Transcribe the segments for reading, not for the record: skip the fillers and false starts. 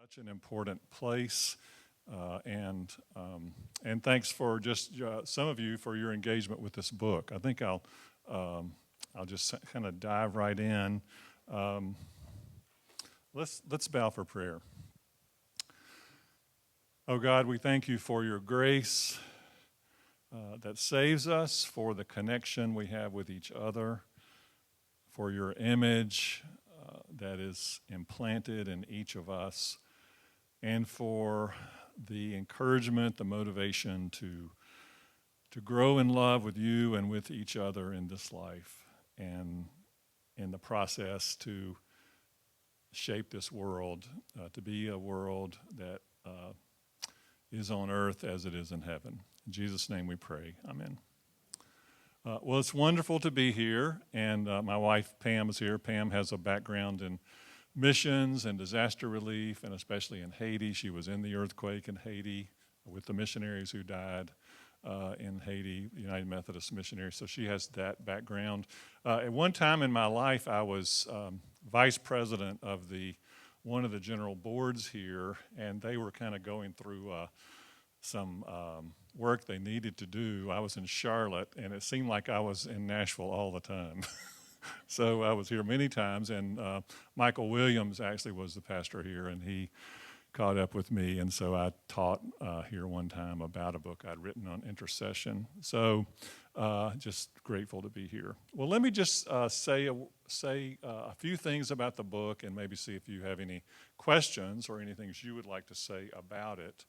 such an important place, and thanks for just some of you for your engagement with this book. I think I'll just kind of dive right in. Let's bow for prayer. Oh God, we thank you for your grace that saves us, for the connection we have with each other, for your image that is implanted in each of us, and for the encouragement, the motivation to grow in love with you and with each other in this life, and in the process to shape this world, to be a world that is on earth as it is in heaven. In Jesus' name we pray. Amen. Well, it's wonderful to be here, and my wife Pam is here. Pam has a background in missions and disaster relief, and especially in Haiti. She was in the earthquake in Haiti with the missionaries who died in Haiti, United Methodist missionaries. So she has that background. At one time in my life, I was vice president of one of the general boards here, and they were kind of going through some work they needed to do. I was in Charlotte, and it seemed like I was in Nashville all the time. So I was here many times, and Michael Williams actually was the pastor here, and he caught up with me, and so I taught here one time about a book I'd written on intercession. So just grateful to be here. Well, let me just say a few things about the book, and maybe see if you have any questions or anything you would like to say about it.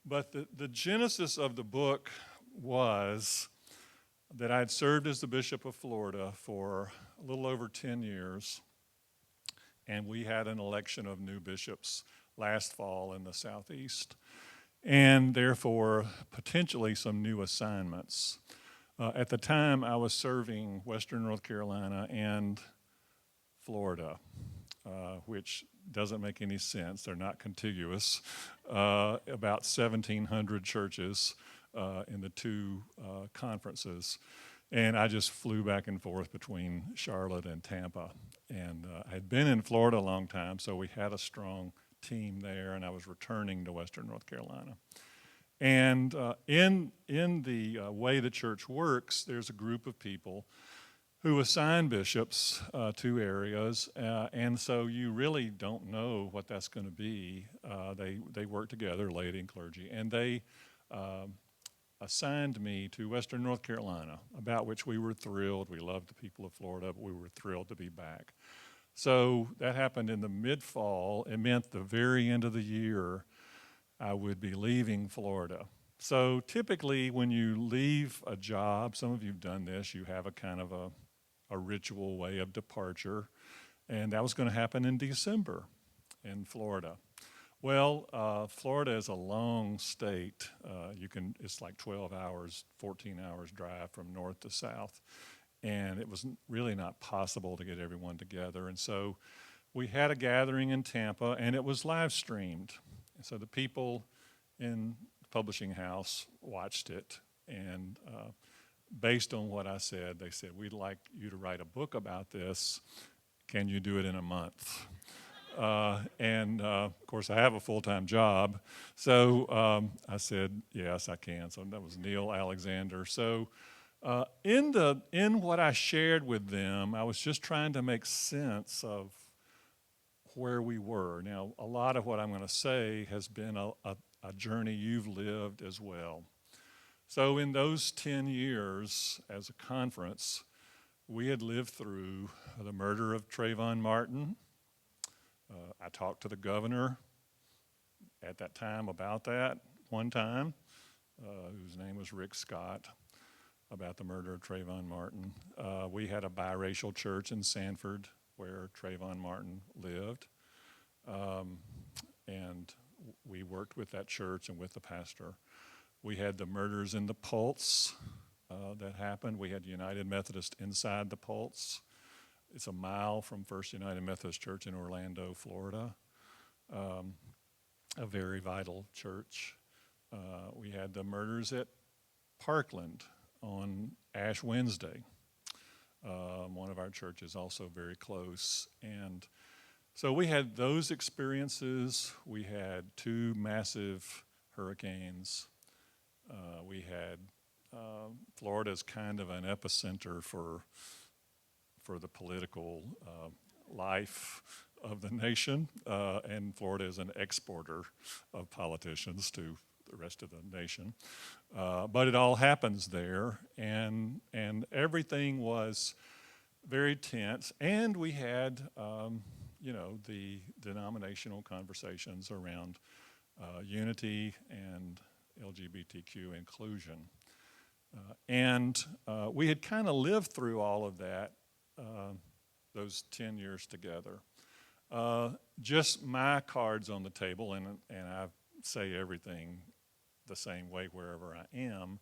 But the genesis of the book was that I had served as the Bishop of Florida for a little over 10 years, and we had an election of new bishops last fall in the Southeast, and therefore potentially some new assignments. At the time, I was serving Western North Carolina and Florida, which doesn't make any sense. They're not contiguous. About 1,700 churches in the two conferences. And I just flew back and forth between Charlotte and Tampa. And I had been in Florida a long time, so we had a strong team there, and I was returning to Western North Carolina. And in the way the church works, there's a group of people who assign bishops to areas, and so you really don't know what that's going to be. They work together, laity and clergy, and they assigned me to Western North Carolina, about which we were thrilled. We loved the people of Florida, but we were thrilled to be back. So that happened in the mid-fall. It meant the very end of the year I would be leaving Florida. So typically when you leave a job, some of you have done this, you have a kind of a ritual way of departure, and that was going to happen in December in Florida. Well, Florida is a long state. It's like 12 hours, 14 hours drive from north to south, and it was really not possible to get everyone together. And so we had a gathering in Tampa, and it was live streamed. And so the people in the publishing house watched it, and based on what I said, they said, "We'd like you to write a book about this. Can you do it in a month?" Of course, I have a full-time job, so I said, "Yes, I can." So that was Neil Alexander. So in what I shared with them, I was just trying to make sense of where we were. Now, a lot of what I'm going to say has been a journey you've lived as well. So in those 10 years as a conference, we had lived through the murder of Trayvon Martin. I talked to the governor at that time about that one time, whose name was Rick Scott, about the murder of Trayvon Martin. We had a biracial church in Sanford where Trayvon Martin lived, and we worked with that church and with the pastor. We had the murders in the Pulse that happened. We had United Methodist inside the Pulse. It's a mile from First United Methodist Church in Orlando, Florida, a very vital church. We had the murders at Parkland on Ash Wednesday. One of our churches also very close. And So we had those experiences. We had two massive hurricanes. We had Florida as kind of an epicenter for the political life of the nation, and Florida is an exporter of politicians to the rest of the nation. But it all happens there, and everything was very tense. And we had, the denominational conversations around unity and LGBTQ inclusion. And we had kind of lived through all of that, those 10 years together. Just my cards on the table, and I say everything the same way wherever I am.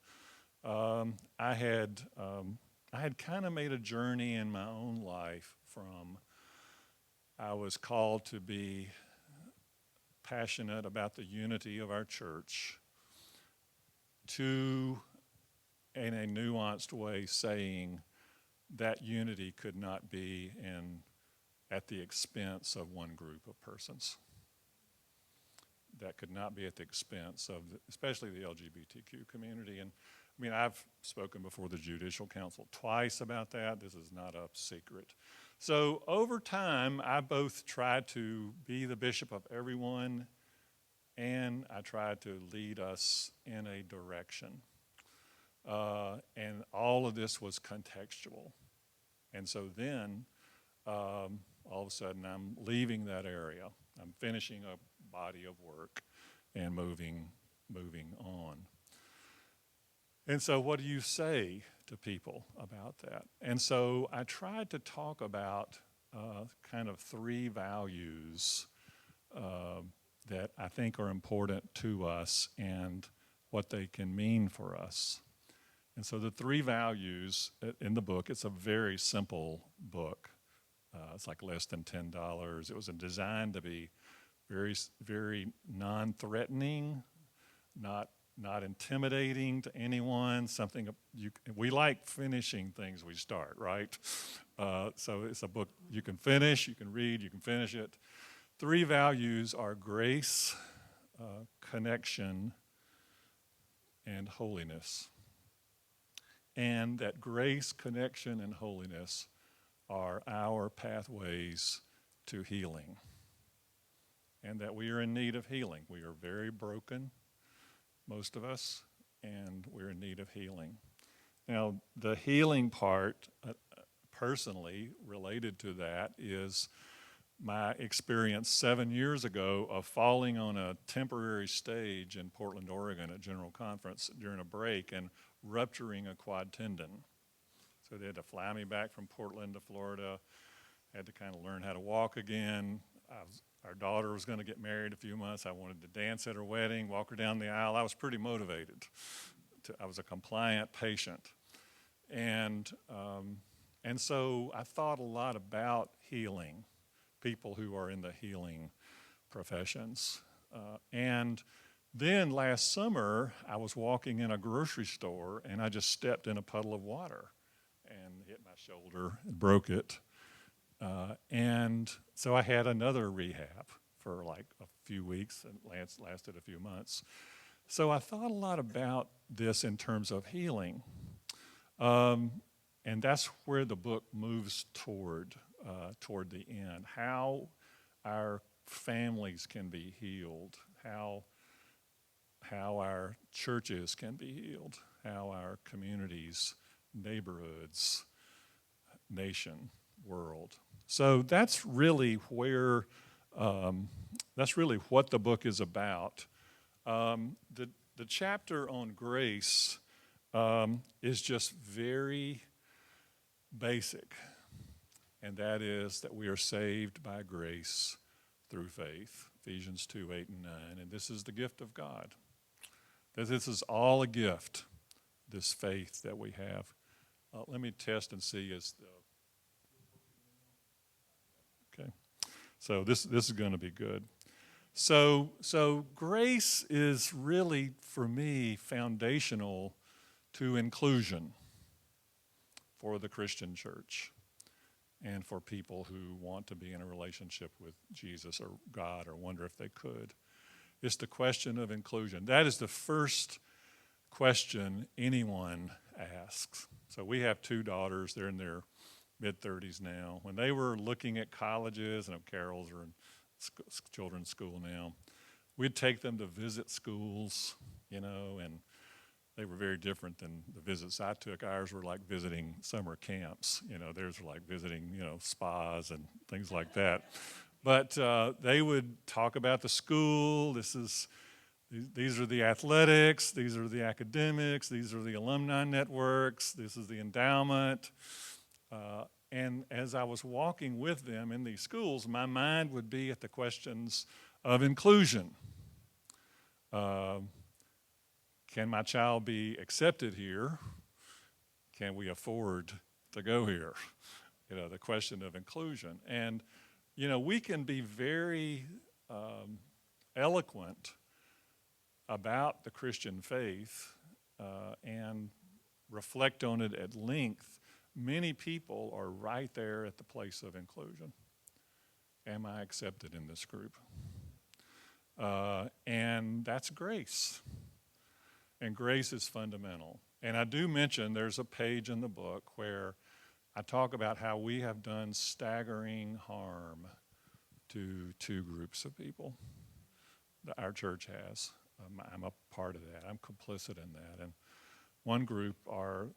I had kind of made a journey in my own life from I was called to be passionate about the unity of our church to, in a nuanced way, saying that unity could not be at the expense of one group of persons. That could not be at the expense of, especially the LGBTQ community. And I mean, I've spoken before the Judicial Council twice about that. This is not a secret. So over time, I both tried to be the bishop of everyone, and I tried to lead us in a direction. And all of this was contextual. And so then, all of a sudden, I'm leaving that area. I'm finishing a body of work and moving on. And so what do you say to people about that? And so I tried to talk about kind of three values that I think are important to us and what they can mean for us. And so the three values in the book, it's a very simple book. It's like less than $10. It was designed to be very, very non-threatening, not intimidating to anyone. We like finishing things we start, right? So it's a book you can finish, you can read, you can finish it. Three values are grace, connection, and holiness. And that grace, connection, and holiness are our pathways to healing. And that we are in need of healing. We are very broken, most of us, and we're in need of healing. Now, the healing part, personally related to that, is my experience 7 years ago of falling on a temporary stage in Portland, Oregon at General Conference during a break and rupturing a quad tendon. So they had to fly me back from Portland to Florida. I had to kind of learn how to walk again. Our daughter was going to get married in a few months. I wanted to dance at her wedding, walk her down the aisle. I was pretty motivated. I was a compliant patient. And so I thought a lot about healing, people who are in the healing professions. And then last summer, I was walking in a grocery store, and I just stepped in a puddle of water and hit my shoulder and broke it. And so I had another rehab for like a few weeks, and lasted a few months. So I thought a lot about this in terms of healing. And that's where the book moves toward the end. How our families can be healed, how our churches can be healed, how our communities, neighborhoods, nation, world. So that's really where, that's really what the book is about. The chapter on grace is just very basic, and that is that we are saved by grace through faith, Ephesians 2, 8, and 9, and this is the gift of God. That this is all a gift, this faith that we have. Let me test and see okay. So this is going to be good. So grace is really, for me, foundational to inclusion for the Christian church. and for people who want to be in a relationship with Jesus or God or wonder if they could. It's the question of inclusion. That is the first question anyone asks. So we have two daughters. They're in their mid-30s now. When they were looking at colleges, and Carol's are in children's school now, we'd take them to visit schools, and they were very different than the visits I took. Ours were like visiting summer camps. Theirs were like visiting, spas and things like that. But they would talk about the school. These are the athletics. These are the academics. These are the alumni networks. This is the endowment. And as I was walking with them in these schools, my mind would be at the questions of inclusion. Can my child be accepted here? Can we afford to go here? The question of inclusion. And, we can be very eloquent about the Christian faith and reflect on it at length. Many people are right there at the place of inclusion. Am I accepted in this group? And that's grace. And grace is fundamental. And I do mention there's a page in the book where I talk about how we have done staggering harm to two groups of people that our church has. I'm a part of that. I'm complicit in that. And one group are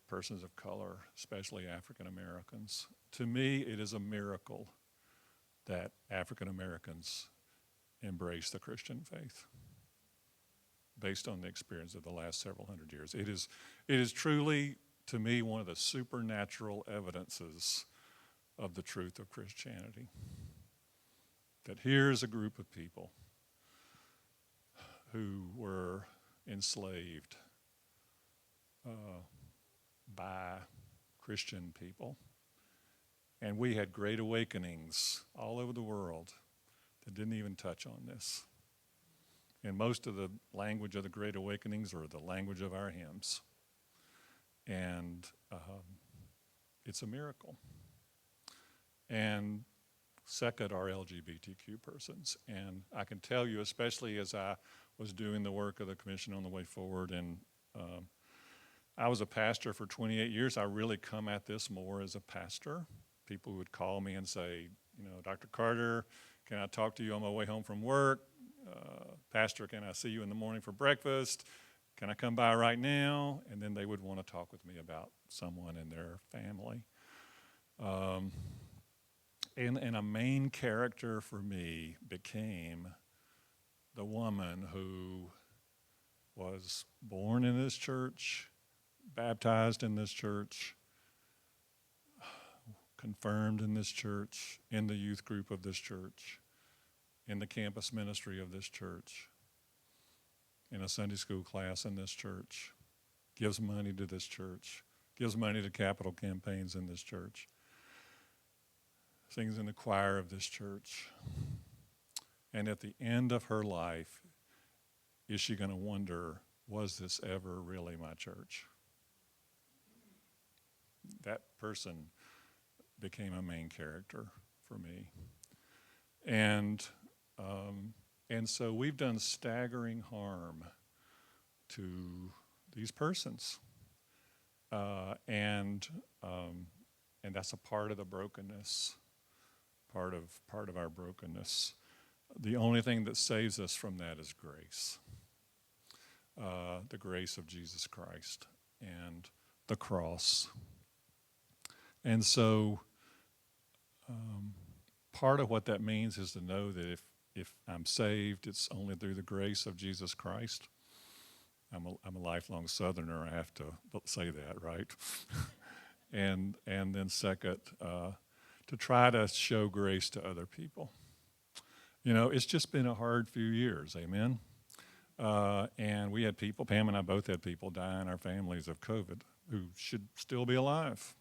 persons of color, especially African Americans. To me, it is a miracle that African Americans embrace the Christian faith based on the experience of the last several hundred years. It is truly, to me, one of the supernatural evidences of the truth of Christianity. That here's a group of people who were enslaved by Christian people. And we had great awakenings all over the world that didn't even touch on this. And most of the language of the great awakenings are the language of our hymns. And it's a miracle. And second are LGBTQ persons. And I can tell you, especially as I was doing the work of the Commission on the Way Forward, and I was a pastor for 28 years. I really come at this more as a pastor. People would call me and say, Dr. Carter, can I talk to you on my way home from work? Pastor, can I see you in the morning for breakfast? Can I come by right now? And then they would want to talk with me about someone in their family. And a main character for me became the woman who was born in this church, baptized in this church, confirmed in this church, in the youth group of this church, in the campus ministry of this church, in a Sunday school class in this church, gives money to this church, gives money to capital campaigns in this church, sings in the choir of this church. And at the end of her life, is she going to wonder, was this ever really my church? That person became a main character for me. And so we've done staggering harm to these persons. And that's a part of the brokenness, part of our brokenness. The only thing that saves us from that is grace. The grace of Jesus Christ and the cross. And so part of what that means is to know that if I'm saved, it's only through the grace of Jesus Christ. I'm a lifelong Southerner, I have to say that, right? and then second, to try to show grace to other people. It's just been a hard few years, amen? And we had people, Pam and I both had people die in our families of COVID who should still be alive.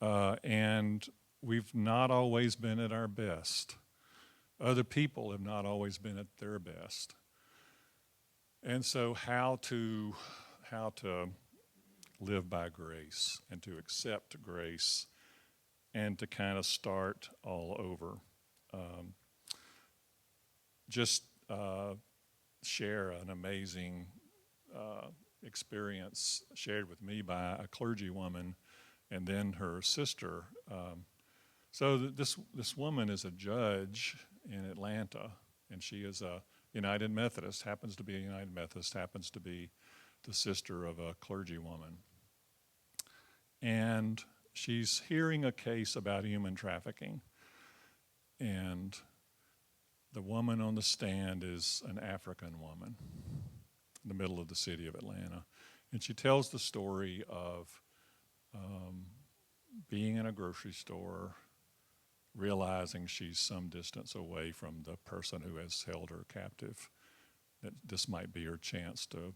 And we've not always been at our best. Other people have not always been at their best. And so how to live by grace and to accept grace and to kind of start all over. Just share an amazing experience shared with me by a clergy woman and then her sister. This woman is a judge in Atlanta, and she is a United Methodist, happens to be a United Methodist, happens to be the sister of a clergy woman. And she's hearing a case about human trafficking. And the woman on the stand is an African woman in the middle of the city of Atlanta. And she tells the story of being in a grocery store, realizing she's some distance away from the person who has held her captive, that this might be her chance to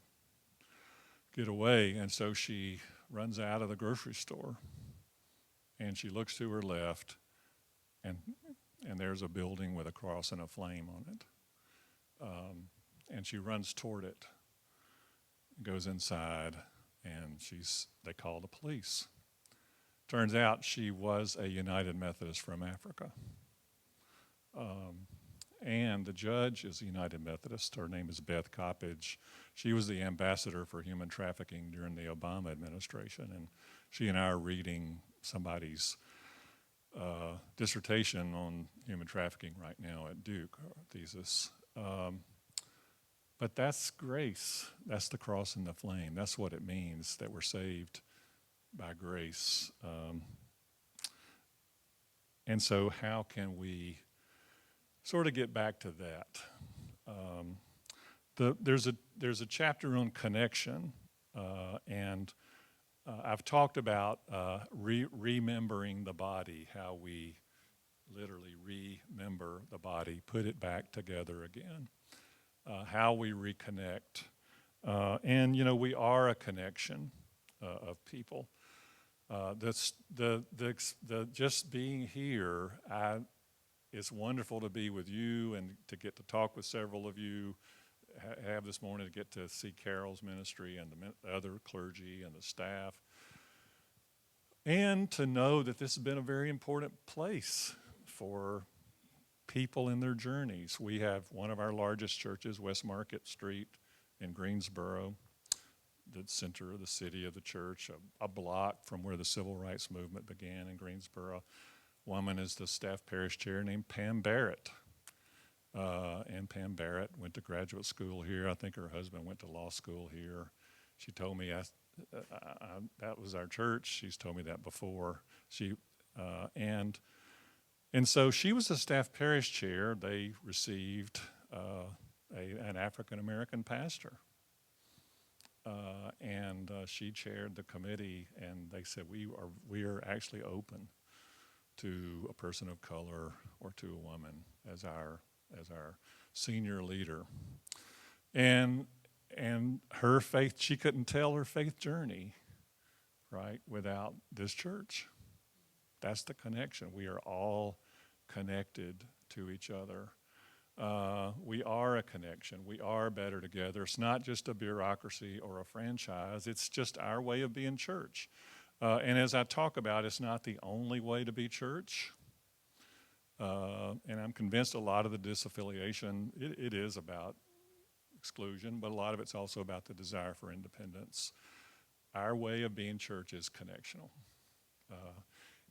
get away. And so she runs out of the grocery store, and she looks to her left, and there's a building with a cross and a flame on it. And she runs toward it, goes inside, and they call the police. Turns out she was a United Methodist from Africa. And the judge is a United Methodist. Her name is Beth Coppage. She was the ambassador for human trafficking during the Obama administration, and she and I are reading somebody's dissertation on human trafficking right now at Duke, or thesis. But that's grace. That's the cross and the flame. That's what it means that we're saved by grace. And so how can we sort of get back to that? There's a chapter on connection, and I've talked about remembering the body, how we literally remember the body, put it back together again, how we reconnect. And, we are a connection of people. Just being here, it's wonderful to be with you and to get to talk with several of you. Have this morning to get to see Carol's ministry and the other clergy and the staff, and to know that this has been a very important place for people in their journeys. We have one of our largest churches, West Market Street in Greensboro, the center of the city of the church, a block from where the civil rights movement began in Greensboro. Woman is the staff parish chair named Pam Barrett. And Pam Barrett went to graduate school here. I think her husband went to law school here. She told me that was our church. She's told me that before. And so she was the staff parish chair. They received an African-American pastor. And she chaired the committee, and they said, we are actually open to a person of color or to a woman as our senior leader. And her faith, she couldn't tell her faith journey, right, without this church. That's the connection. We are all connected to each other. We are a connection. We are better together. It's not just a bureaucracy or a franchise. It's just our way of being church. And as I talk about, it's not the only way to be church. And I'm convinced a lot of the disaffiliation, it is about exclusion, but a lot of it's also about the desire for independence. Our way of being church is connectional.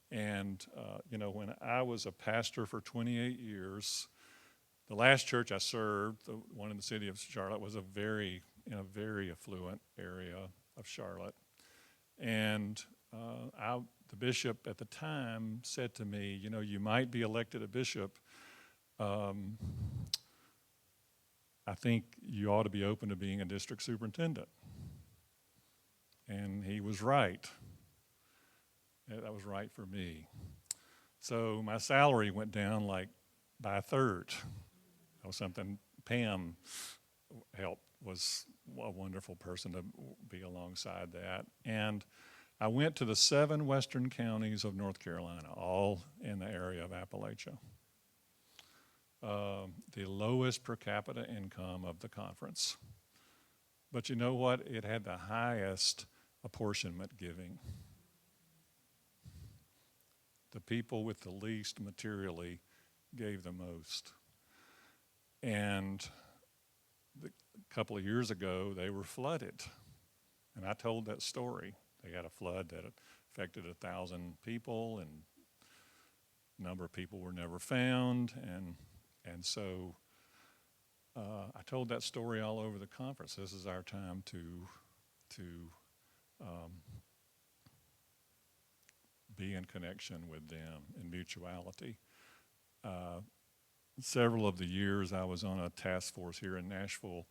When I was a pastor for 28 years, the last church I served, the one in the city of Charlotte, was in a very affluent area of Charlotte. And the bishop at the time said to me, you might be elected a bishop. I think you ought to be open to being a district superintendent. And he was right. That was right for me. So my salary went down by a third. That was something Pam helped, was a wonderful person to be alongside that. And I went to the 7 western counties of North Carolina, all in the area of Appalachia. The lowest per capita income of the conference. But you know what? It had the highest apportionment giving. The people with the least materially gave the most. And a couple of years ago, they were flooded. And I told that story. They had a flood that affected 1,000 people, and a number of people were never found. And so I told that story all over the conference. This is our time to be in connection with them in mutuality. Several of the years I was on a task force here in Nashville,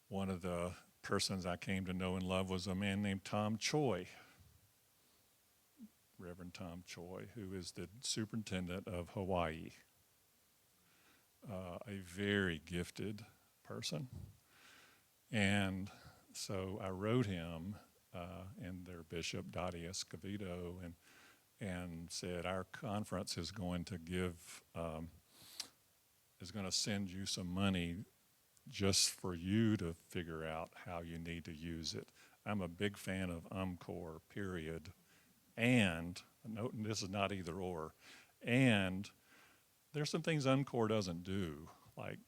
one of the persons I came to know and love was a man named Tom Choi, Reverend Tom Choi, who is the superintendent of Hawaii, a very gifted person. And so I wrote him and their bishop, Dottie Escovedo, and said, our conference is going to send you some money just for you to figure out how you need to use it. I'm a big fan of UMCOR, period. And, no, this is not either or, and there's some things UMCOR doesn't do, like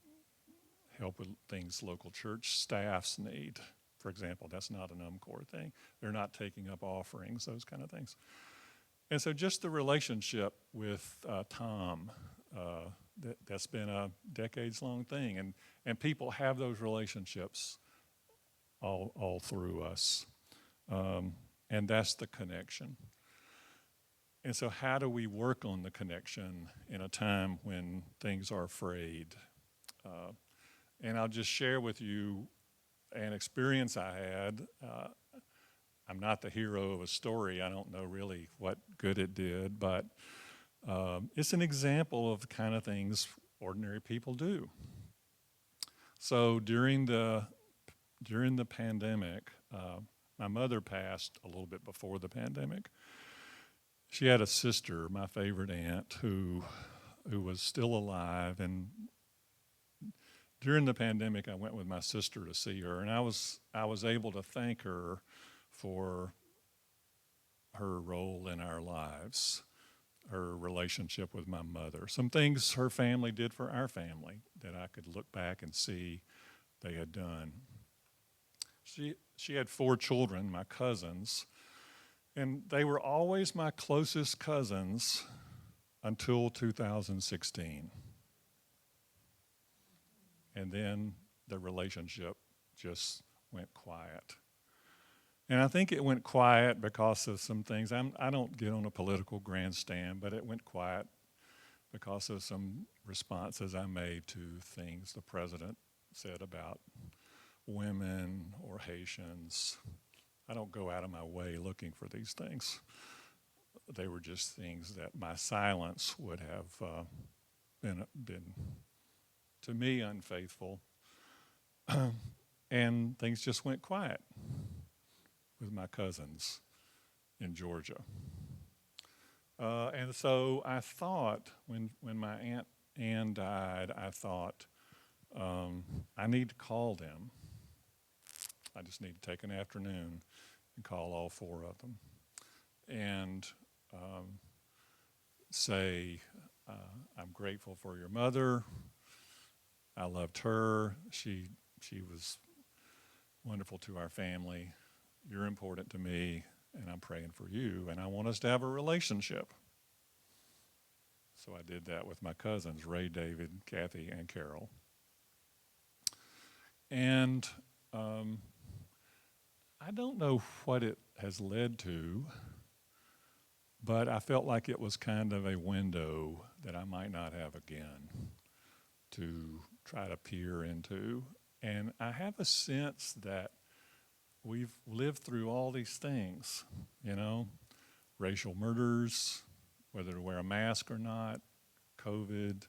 help with things local church staffs need. For example, that's not an UMCOR thing. They're not taking up offerings, those kind of things. And so just the relationship with Tom, that's been a decades-long thing. And people have those relationships all through us. And that's the connection. And so how do we work on the connection in a time when things are frayed? And I'll just share with you an experience I had. I'm not the hero of a story. I don't know really what good it did, but it's an example of the kind of things ordinary people do. So during the pandemic, my mother passed a little bit before the pandemic. She had a sister, my favorite aunt, who was still alive, and during the pandemic, I went with my sister to see her, and I was able to thank her for her role in our lives, her relationship with my mother, some things her family did for our family that I could look back and see they had done. She had 4 children, my cousins, and they were always my closest cousins until 2016. And then the relationship just went quiet. And I think it went quiet because of some things. I don't get on a political grandstand, but it went quiet because of some responses I made to things the president said about women or Haitians. I don't go out of my way looking for these things. They were just things that my silence would have been to me unfaithful. And things just went quiet with my cousins in Georgia. And so I thought, when my Aunt Ann died, I thought, I need to call them. I just need to take an afternoon and call all 4 of them and say, I'm grateful for your mother. I loved her. She was wonderful to our family. You're important to me, and I'm praying for you, and I want us to have a relationship. So I did that with my cousins, Ray, David, Kathy, and Carol. And I don't know what it has led to, but I felt like it was kind of a window that I might not have again to try to peer into. And I have a sense that we've lived through all these things, racial murders, whether to wear a mask or not, COVID,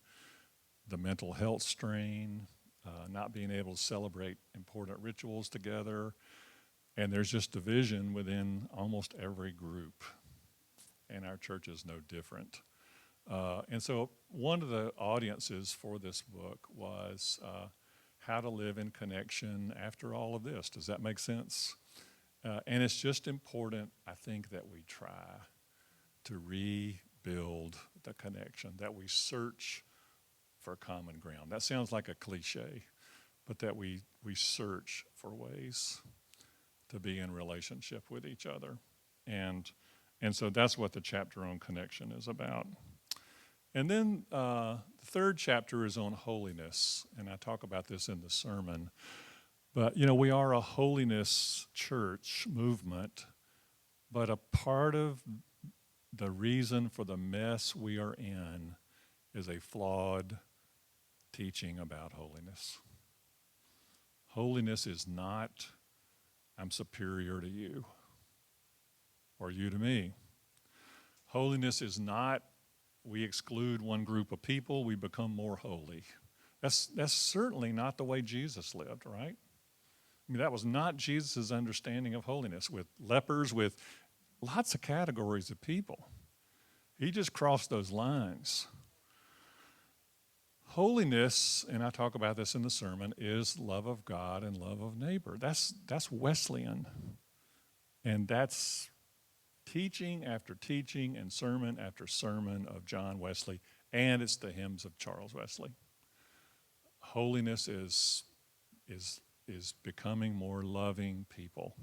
the mental health strain, not being able to celebrate important rituals together. And there's just division within almost every group. And our church is no different. And so one of the audiences for this book was how to live in connection after all of this. Does that make sense? And it's just important, I think, that we try to build the connection, that we search for common ground. That sounds like a cliche, but that we search for ways to be in relationship with each other. And so that's what the chapter on connection is about. And then the third chapter is on holiness, and I talk about this in the sermon. But, we are a holiness church movement, but a part of the reason for the mess we are in is a flawed teaching about holiness. Holiness is not, I'm superior to you, or you to me. Holiness is not, we exclude one group of people, we become more holy. That's certainly not the way Jesus lived, right? I mean, that was not Jesus' understanding of holiness, with lepers, with lots of categories of people. He just crossed those lines. Holiness, and I talk about this in the sermon, is love of God and love of neighbor. That's Wesleyan. And that's teaching after teaching and sermon after sermon of John Wesley, and it's the hymns of Charles Wesley. Holiness is becoming more loving people,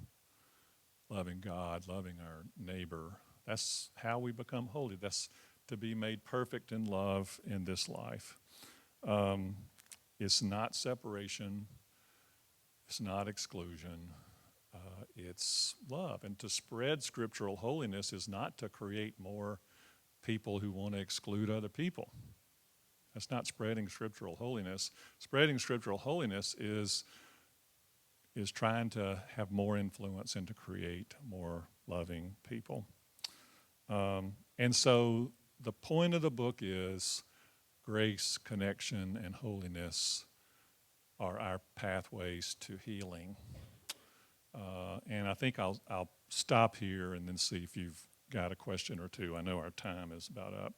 loving God, loving our neighbor. That's how we become holy. That's to be made perfect in love in this life. It's not separation. It's not exclusion. It's love. And to spread scriptural holiness is not to create more people who want to exclude other people. That's not spreading scriptural holiness. Spreading scriptural holiness is trying to have more influence and to create more loving people. And so the point of the book is grace, connection, and holiness are our pathways to healing. And I think I'll stop here and then see if you've got a question or two. I know our time is about up.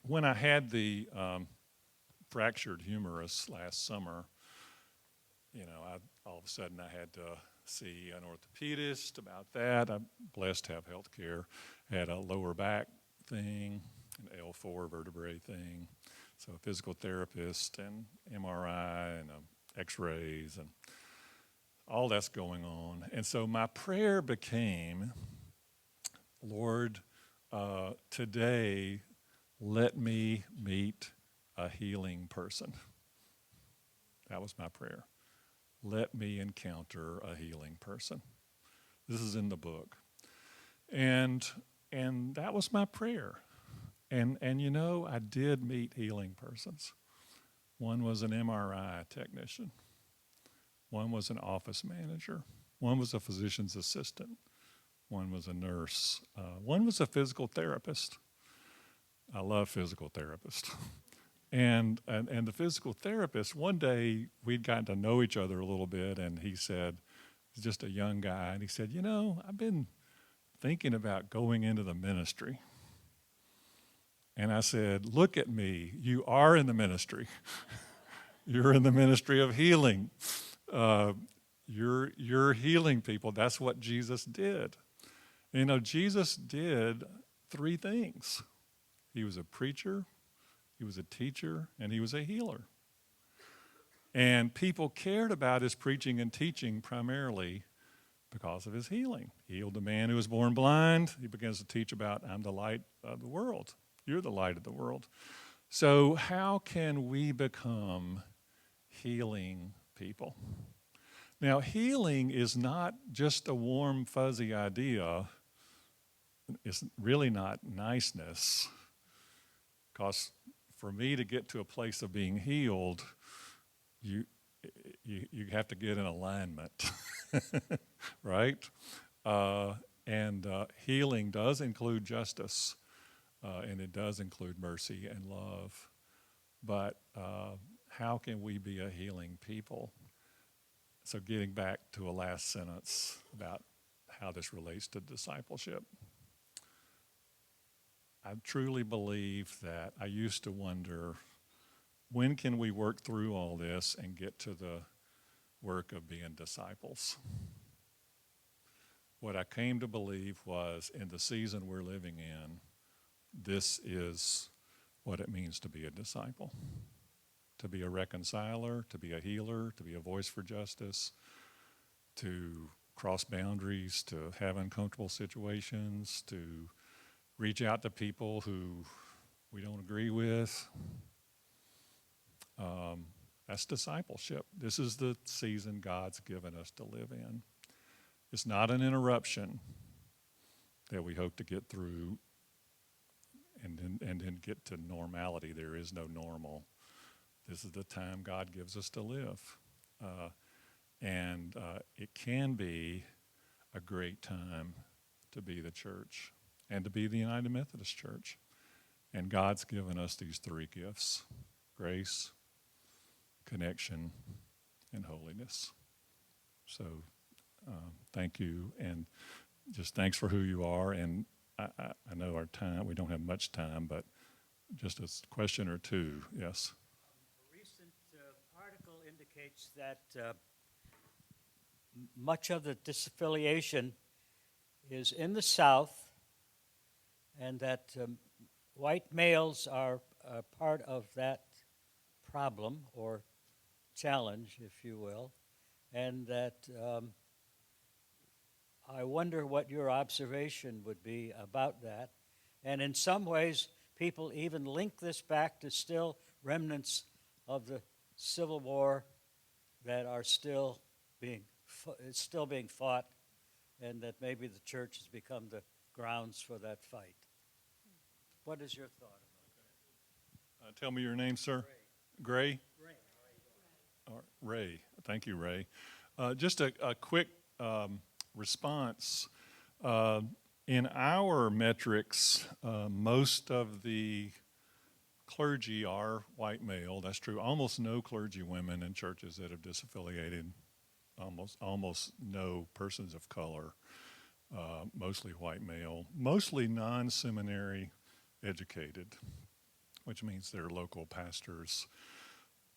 When I had the fractured humerus last summer, all of a sudden I had to see an orthopedist about that. I'm blessed to have health care. Had a lower back thing, an L4 vertebrae thing. So a physical therapist and MRI and x-rays and all that's going on. And so my prayer became, Lord, today let me meet a healing person. That was my prayer. Let me encounter a healing person. This is in the book. And that was my prayer. And I did meet healing persons. One was an MRI technician. One was an office manager. One was a physician's assistant. One was a nurse. One was a physical therapist. I love physical therapists. And the physical therapist, one day we'd gotten to know each other a little bit, and he said, he's just a young guy, and he said, I've been thinking about going into the ministry. And I said, look at me, you are in the ministry. You're in the ministry of healing. You're healing people. That's what Jesus did. Jesus did three things. He was a preacher, he was a teacher, and he was a healer. And people cared about his preaching and teaching primarily because of his healing. He healed the man who was born blind. He begins to teach about, I'm the light of the world. You're the light of the world. So how can we become healing people? Now, healing is not just a warm, fuzzy idea. It's really not niceness. Because for me to get to a place of being healed, you have to get in alignment, right? And healing does include justice, and it does include mercy and love. But how can we be a healing people? So getting back to a last sentence about how this relates to discipleship. I truly believe that I used to wonder, when can we work through all this and get to the work of being disciples? What I came to believe was, in the season we're living in, this is what it means to be a disciple, to be a reconciler, to be a healer, to be a voice for justice, to cross boundaries, to have uncomfortable situations, to reach out to people who we don't agree with. That's discipleship. This is the season God's given us to live in. It's not an interruption that we hope to get through and then get to normality. There is no normal. This is the time God gives us to live. And it can be a great time to be the church and to be the United Methodist Church. And God's given us these three gifts: grace, connection, and holiness. So thank you, and just thanks for who you are. And I know our time, we don't have much time, but just a question or two. Yes? A recent article indicates that much of the disaffiliation is in the South, and that white males are part of that problem or challenge, if you will, and that I wonder what your observation would be about that. And in some ways, people even link this back to still remnants of the Civil War that are still being fought, and that maybe the church has become the grounds for that fight. What is your thought about that? Tell me your name, sir. Gray? Ray. Ray. Thank you, Ray. Just a quick response. In our metrics, most of the clergy are white male. That's true. Almost no clergy women in churches that have disaffiliated. Almost no persons of color. Mostly white male. Mostly non-seminary educated, which means they're local pastors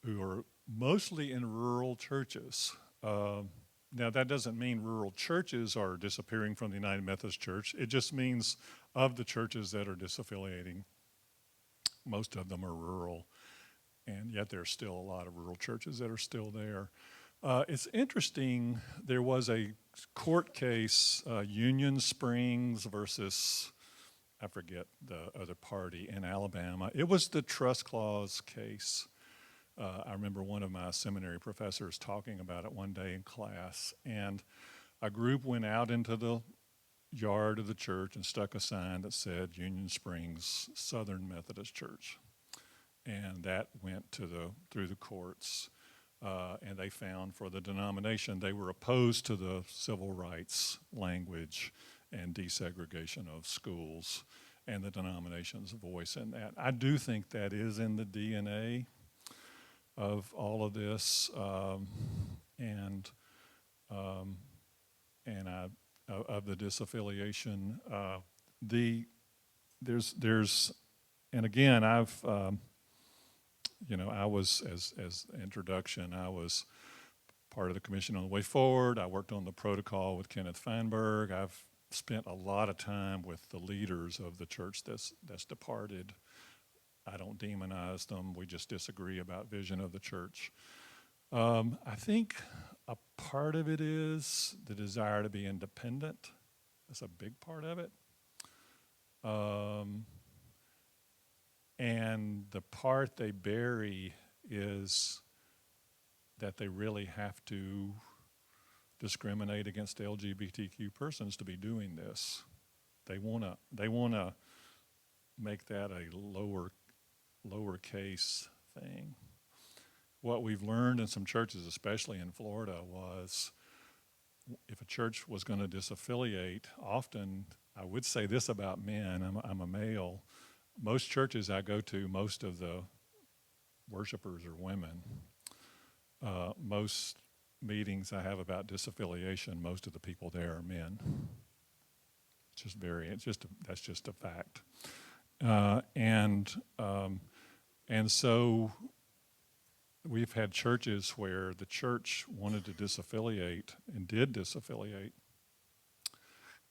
who are mostly in rural churches. Now, that doesn't mean rural churches are disappearing from the United Methodist Church. It just means of the churches that are disaffiliating, most of them are rural, and yet there's still a lot of rural churches that are still there. It's interesting, there was a court case, Union Springs versus, I forget the other party, in Alabama. It was the trust clause case. I remember one of my seminary professors talking about it one day in class, and a group went out into the yard of the church and stuck a sign that said Union Springs Southern Methodist Church, and that went through the courts, and they found for the denomination they were opposed to the civil rights language and desegregation of schools, and the denomination's voice in that. I do think that is in the DNA of all of this, of the disaffiliation. There's, and again, I've, I was, as introduction, I was part of the Commission on the Way Forward. I worked on the protocol with Kenneth Feinberg. I've spent a lot of time with the leaders of the church that's departed. I don't demonize them. We just disagree about vision of the church. I think a part of it is the desire to be independent. That's a big part of it. And the part they bury is that they really have to discriminate against LGBTQ persons to be doing this. They wanna make that a lowercase thing. What we've learned in some churches, especially in Florida, was if a church was going to disaffiliate, often, I would say this about men, I'm a male, most churches I go to, most of the worshipers are women. Most meetings I have about disaffiliation, most of the people there are men. That's just a fact. And so we've had churches where the church wanted to disaffiliate and did disaffiliate,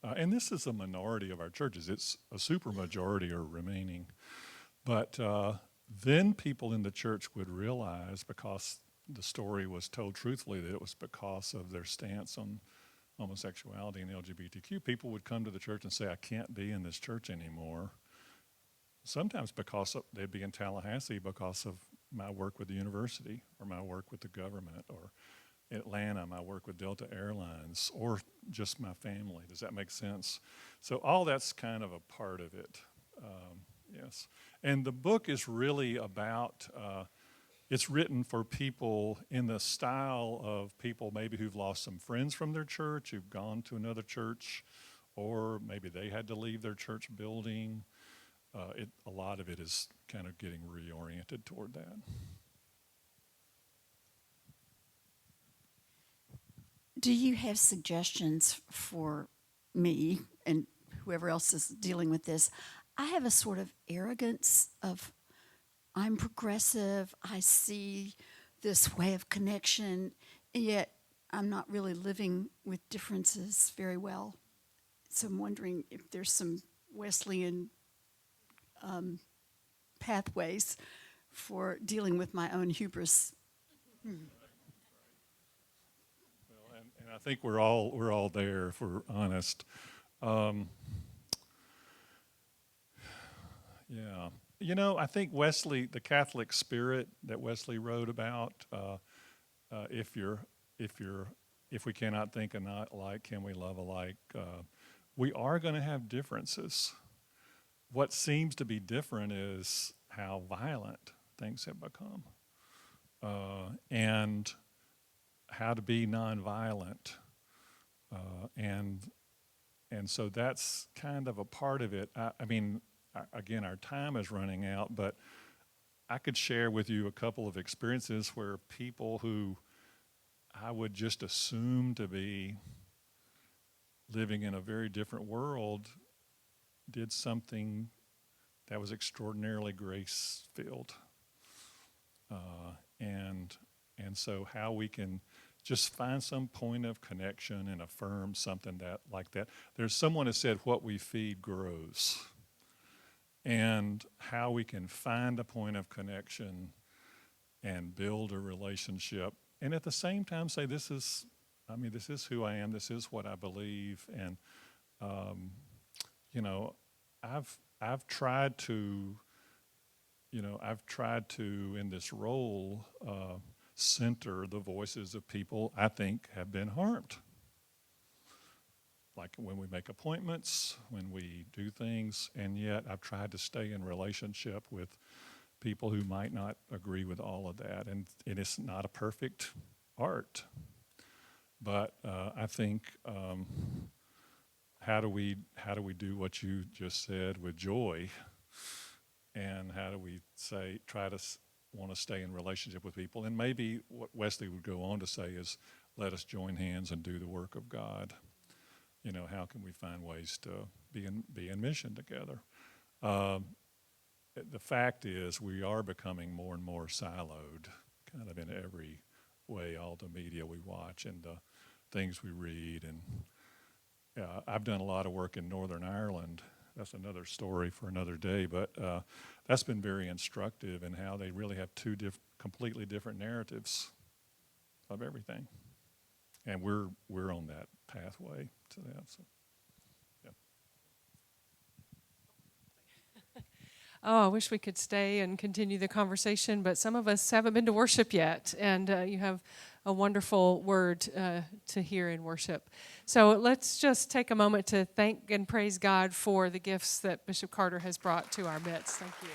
And this is a minority of our churches. It's a super majority are remaining. But then people in the church would realize, because the story was told truthfully, that it was because of their stance on homosexuality and LGBTQ, people would come to the church and say, I can't be in this church anymore. Sometimes because they'd be in Tallahassee because of my work with the university, or my work with the government, or Atlanta, my work with Delta Airlines, or just my family. Does that make sense? So all that's kind of a part of it, yes. And the book is really about, it's written for people in the style of people maybe who've lost some friends from their church, who've gone to another church, or maybe they had to leave their church building. A lot of it is kind of getting reoriented toward that. Do you have suggestions for me and whoever else is dealing with this? I have a sort of arrogance of, I'm progressive, I see this way of connection, and yet I'm not really living with differences very well. So I'm wondering if there's some Wesleyan pathways for dealing with my own hubris. Well, and I think we're all there, if we're honest. Yeah, you know, I think Wesley, the Catholic spirit that Wesley wrote about, if we cannot think alike, can we love alike? We are going to have differences. What seems to be different is how violent things have become, and how to be nonviolent, and so that's kind of a part of it. I mean, again, our time is running out, but I could share with you a couple of experiences where people who I would just assume to be living in a very different world did something that was extraordinarily grace-filled. And so how we can just find some point of connection and affirm something that like that. There's someone who said, what we feed grows. And how we can find a point of connection and build a relationship, and at the same time say, this is who I am, this is what I believe. And you know, I've tried to in this role center the voices of people I think have been harmed. Like when we make appointments, when we do things, and yet I've tried to stay in relationship with people who might not agree with all of that. And it's not a perfect art, but I think how do we do what you just said with joy, and how do we try to want to stay in relationship with people? And maybe what Wesley would go on to say is, let us join hands and do the work of God. You know, how can we find ways to be in mission together? The fact is, we are becoming more and more siloed, kind of in every way, all the media we watch and the things we read. And I've done a lot of work in Northern Ireland. That's another story for another day, but that's been very instructive in how they really have two completely different narratives of everything. And we're on that pathway to that. So, yeah. Oh, I wish we could stay and continue the conversation, but some of us haven't been to worship yet, and you have a wonderful word to hear in worship. So let's just take a moment to thank and praise God for the gifts that Bishop Carter has brought to our midst. Thank you.